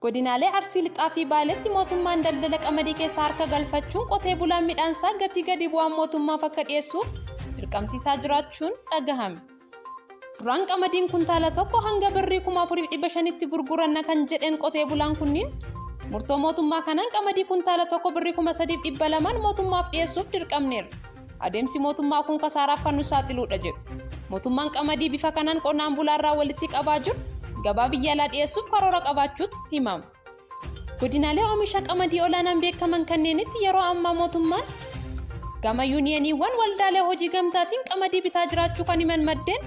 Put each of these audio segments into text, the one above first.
Godinaalee Arsii Lixaa fi Baaleetti mootummaan daldala qamadii keessaa harka galfachuun qotee bulaan midhaan isaa gatii gadi bu'aan mootummaaf akka dhiyeessuuf dirqamsiisaa jiraachuun dhagahame. Duraan qamadiin kuntaala tokko hanga birrii 4,500tti gurguranna kan jedhan qotee bulaan kunniin murtoo mootummaa kanaan qamadii kuntaala tokko birrii 3,200 mootummaaf dhiyeessuuf dirqamneera. Adeemsi mootummaa kun kasaaraaf kan nu saaxiluudha jedhu. Mootummaan qamadii bifa kanaan qonnaan bulaarraa walitti qabaa jiru gabaa biyya alaa dhiyeessuuf karoora qabaachuutu himama. Godinaalee oomisha qamadii olaanaan beekaman kanneenitti yeroo ammaa mootummaan gama yuuniyeeniiwwan waldaalee hojii gamtaatiin qamadii bitaa jiraachuu kan himan maddeen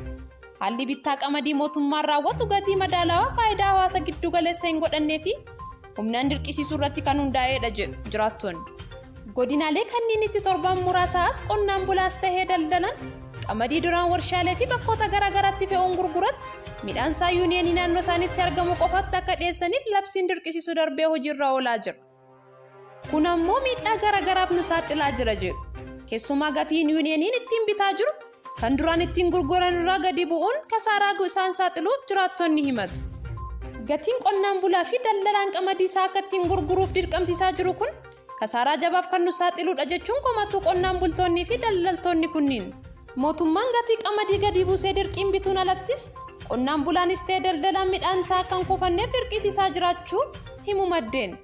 haalli bittaa qamadii mootummaan raawwatu gatii madaalawaa faayidaa hawaasa giddu galeessa hin godhannee fi humnaan dirqisiisuu irratti kan hundaa'edha jedhu jiraattonni. Godinaalee kanneenitti torban muraasaas qonnaan bulaas tahee daldalan qamadii duraan warshaalee fi bakkoota garaagaraatti fe'uun gurguratu midhaan isaa yuuniyeenii naannoo isaaniitti argamu qofaatti akka dhiyeessaniif labsiin dirqisiisuu darbee hojiirra oolaa jira. Kun ammoo miidhaa garaagaraaf nu saaxilaa jira jedhu. Keessumaa gatiin yuuniyeeniin ittiin bitaa jiru kan duraan ittiin gurguran irraa gadi bu'uun kasaaraa isaan saaxiluuf jiraattonni himatu. Gatiin qonnaan bulaa fi daldalaan qamadii isaa akka ittiin gurguruuf dirqamsiisaa jiru kun kasaaraa jabaaf kan nu saaxiluudha jechuun komatu qonnaan bultoonnii fi daldaltoonni kunniin. Mootummaan gatii qamadii gadi buusee dirqiin bituun alattis qonnaan bulaanis ta'ee daldalaan midhaan isaa akka hin kuufanneef dirqisiisaa jiraachuu himu maddeen.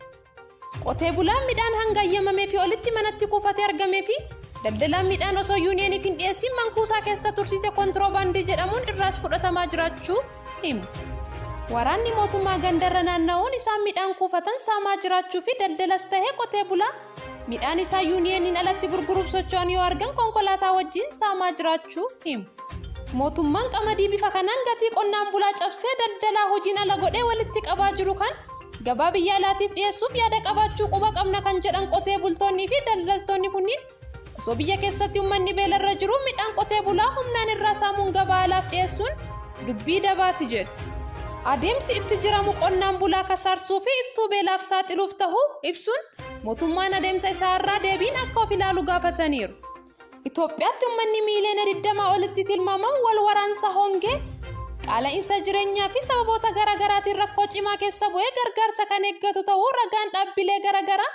Qotee bulaan midhaan hanga eeyyamamee fi olitti manatti kuufatee argamee fi daldalaan midhaan osoo yuuniyeeniif hin dhiyeessin mankuusaa keessa tursiise kontiroobaandii jedhamuun irraas fudhatamaa jiraachuu himu. Waraanni mootummaa gandarra naanna'uun isaan midhaan kuufatan saamaa jiraachuu fi daldalas ta'ee qotee bulaa midhaan isaa yuuniyeeniin alatti gurguruuf socho'an yoo argan konkolaataa wajjin saamaa jiraachuu himu. Mootummaan qamadii bifa kanaan gatii qonnaan bulaa cabsee daldalaa hojiin ala godhee walitti qabaa jiru kan gabaa biyya alaatiif dhiyeessuuf yaada qabaachuu quba qabna kan jedhan qotee bultoonnii fi daldaltoonni kunniin osoo biyya keessatti uummanni beelarra jiru midhaan qotee bulaa humnaan irraa saamuun gabaa alaaf dhiyeessuun dubbii dabaati jedhu. Adeemsi itti jiramu qonnaan bulaa kasaarsuu fi ittuu beelaaf saaxiluuf ta'uu ibsuun mootummaan adeemsa isaa irraa deebiin akka of ilaalu gaafataniiru. Itoophiyaatti uummanni miiliyoona 20 olitti tilmaaman wal waraansa hongee qaala'insa jireenyaa fi sababoota garaagaraatiin rakkoo cimaa keessa bu'ee gargaarsa kan eeggatu ta'uu ragaan dhaabbilee garaagaraa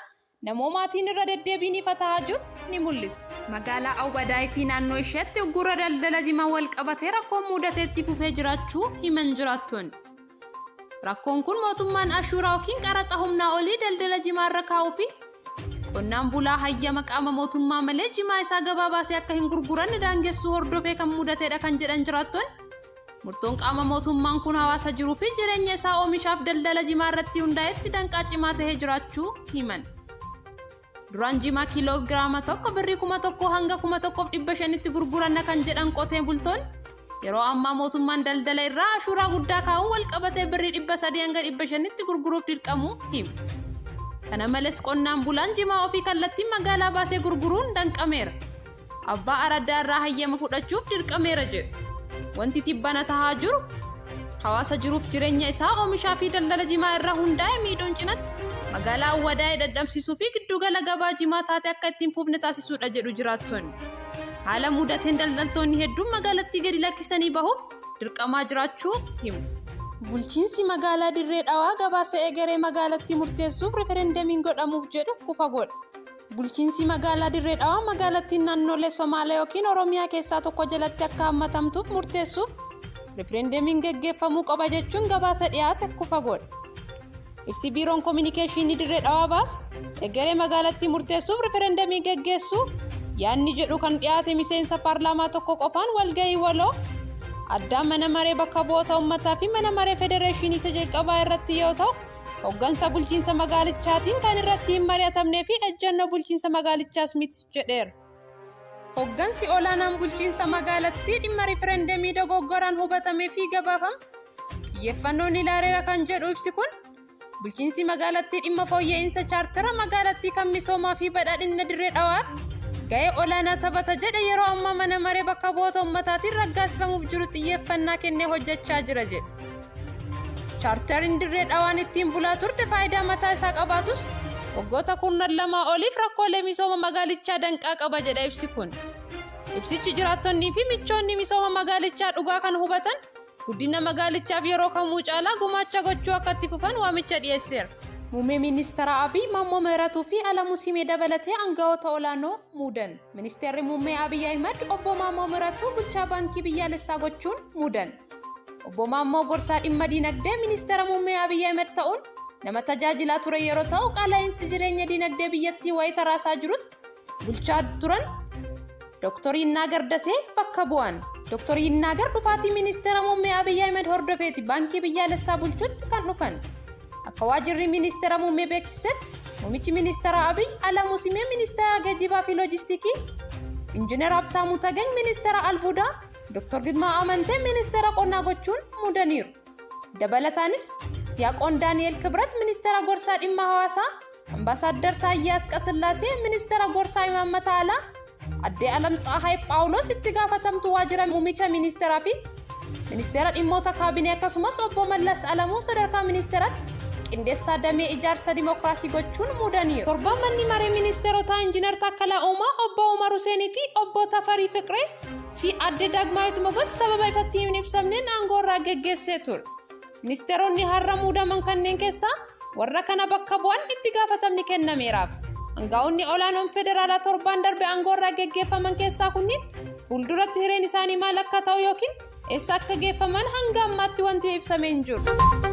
namoomaatiin irra deddeebiin ifa ta'aa jiru ni mul'isa. Magaalaa Awwadaay fi naannoo isheetti uggura daldala jimaa wal qabatee rakkoon mudateetti fufee jiraachuu himan jiraattonni. Rakkoon kun mootummaan ashuuraa yookiin qaraxa humnaa olii daldala jimaa irra kaa'uu fi qonnaan bulaa hayyama qaama mootummaa malee jimaa isaa gabaa baasee akka hin gurguranne daangessuu hordofee kan mudateedha kan jedhan jiraattonni. Murtoon qaama mootummaan kun hawaasa jiruu fi jireenya isaa oomishaaf daldala jimaa irratti hundaa'etti danqaa cimaa tahee jiraachuu himan. Duraan jimaa kiiloogiraama tokko birrii 1,000 hanga 1,500tti gurguranna kan jedhan qotee bultoonni yeroo ammaa mootummaan daldala irraa ashuuraa guddaa kaa'uun wal qabatee birrii 300 hanga 500tti gurguruuf dirqamuu himu. Kana malees qonnaan bulaan jimaa ofii kallattiin magaalaa baasee gurguruun danqameera. Abbaa araddaa irraa hayyama fudhachuuf dirqameera jedhu. Wanti tibbana tahaa jiru hawaasa jiruuf jireenya isaa oomishaa fi daldala jimaa irraa hundaa'e miidhuun cinatti magaalaa Awwadaay dadhabsiisuu fi giddugala gabaa jimaa taate akka ittiin fufne taasisuudha jedhu jiraattonni. Haala mudateen daldaltoonni hedduun magaalattii gadi lakkisanii bahuuf dirqamaa jiraachuu himu. Bulchiinsi magaalaa Dirree Dhawaa gabaasa egeree magaalattii murteessuuf referendamiin godhamuuf jedhu kufa godha. Bulchiinsi magaalaa Dirree Dhawaa magaalattiin naannolee Somaalee yookiin Oromiyaa keessaa tokko jalatti akka hammatamtuuf murteessuuf referendamiin geggeeffamuu qaba jechuun gabaasa dhiyaate kufa godha. Ibsi biiroon kominikeeshinii Dirree Dhawaa baase egeree magaalattii murteessuuf referendamii geggeessuu yaanni jedhu kan dhiyaate miseensa paarlaamaa tokko qofaan walgahii waloo addaa mana maree bakka bu'oota uummataa fi mana maree federeeshinii isa jalqabaa irratti yoo ta'u hoggansa bulchiinsa magaalichaatiin kan irratti hin mari'atamnee fi ejjennoo bulchiinsa magaalichaas miti jedheera. Hoggansi olaanaan bulchiinsa magaalattii dhimma referendamii dogoggoraan hubatamee fi gabaafame xiyyeeffannoon ilaareera kan jedhu ibsi kun bulchiinsi magaalattii dhimma fooyya'insa chaartara magaalattii kan misoomaa fi badhaadhina Dirree Dhawaaf ga'ee olaanaa taphata jedhe yeroo ammaa mana maree bakka bu'oota ummataatiin raggaasifamuuf jiru xiyyeeffannaa kennee hojjechaa jira jedhe. Chaartariin Dirree Dhawaan ittiin bulaa turte faayidaa mataa isaa qabaatus waggoota 12 oliif rakkoolee misooma magaalichaa danqaa qaba jedha ibsi kun. Ibsichi jiraattonnii fi michoonni misooma magaalichaa dhugaa kan hubatan guddina magaalichaaf yeroo kamuu caalaa gumaacha gochuu akka itti fufan waamicha dhiyeesseera. Muummee Ministeera Abiy Maammoo ምህረtuu fi Alamuu Simee dabalatee aangawoota olaanoo muudan. Ministeerri Muummee Abiy Ahmed obbo Maammoo ምህረtuu bulchaa baankii biyyaalessaa gochuun muudan. Obbo Maammoo gorsaa dhimma diinagdee Ministeera Muummee Abiy Ahmed ta'uun nama tajaajilaa ture yeroo ta'u qaala'insi jireenya diinagdee biyyattii wayita raasaa jirutti bulchaa turan Dr. Yinaagar Dasee bakka bu'an. Dr. Yinaagar dhufaatii Ministeera Muummee Abiy Ahmed hordofeeti baankii biyyaalessaa bulchuutti kan dhufan. Akka waajjirri Ministeera Muummee beeksisetti muummichi Ministeera Abiy Alamuu Simee Ministeera Geejjibaa fi Loojistiikii, Injiinar Habtaamuu Tagany Ministeera Albuudaa, Dr. Girmaa Amantee Ministeera Qonnaa gochuun muudaniiru. Dabalataanis Diyaaqoon Daani'el Kibrat Ministeera Gorsaa Dhimma Hawaasaa, Ambaasaadder Taayyee Asqasillaasee Ministeera Gorsaa Imaammata Alaa, Addee Alam Tsahaay Phaawulos itti gaafatamtuu waajjira muummicha ministeeraa fi Ministeera Dhimmoota Kaabinee akkasumas obbo Mallas Alamuu sadarkaa ministeeraatti qindeessaa damee ijaarsa dimookiraasii gochuun muudaniiru. Torban manni maree ministeerotaa Injiinar Takkalaa Uumaa, obbo Umar Huseenii fi obbo Tafarii Fiqiree fi Aadde Daagmaawit Mogos sababa ifatti hin ibsamneen aangoo irraa geggeessee ture. Ministeeronni har'a muudaman kanneen keessaa warra kana bakka bu'an itti gaafatamni kennameeraaf. Aangaa'onni olaanoon federaalaa torban darbe aangoo irraa geggeeffaman keessaa kunniin fuulduratti hireen isaanii maal akka ta'u yookiin eessa akka geeffaman hanga ammaatti wanti ibsamee hin jiru.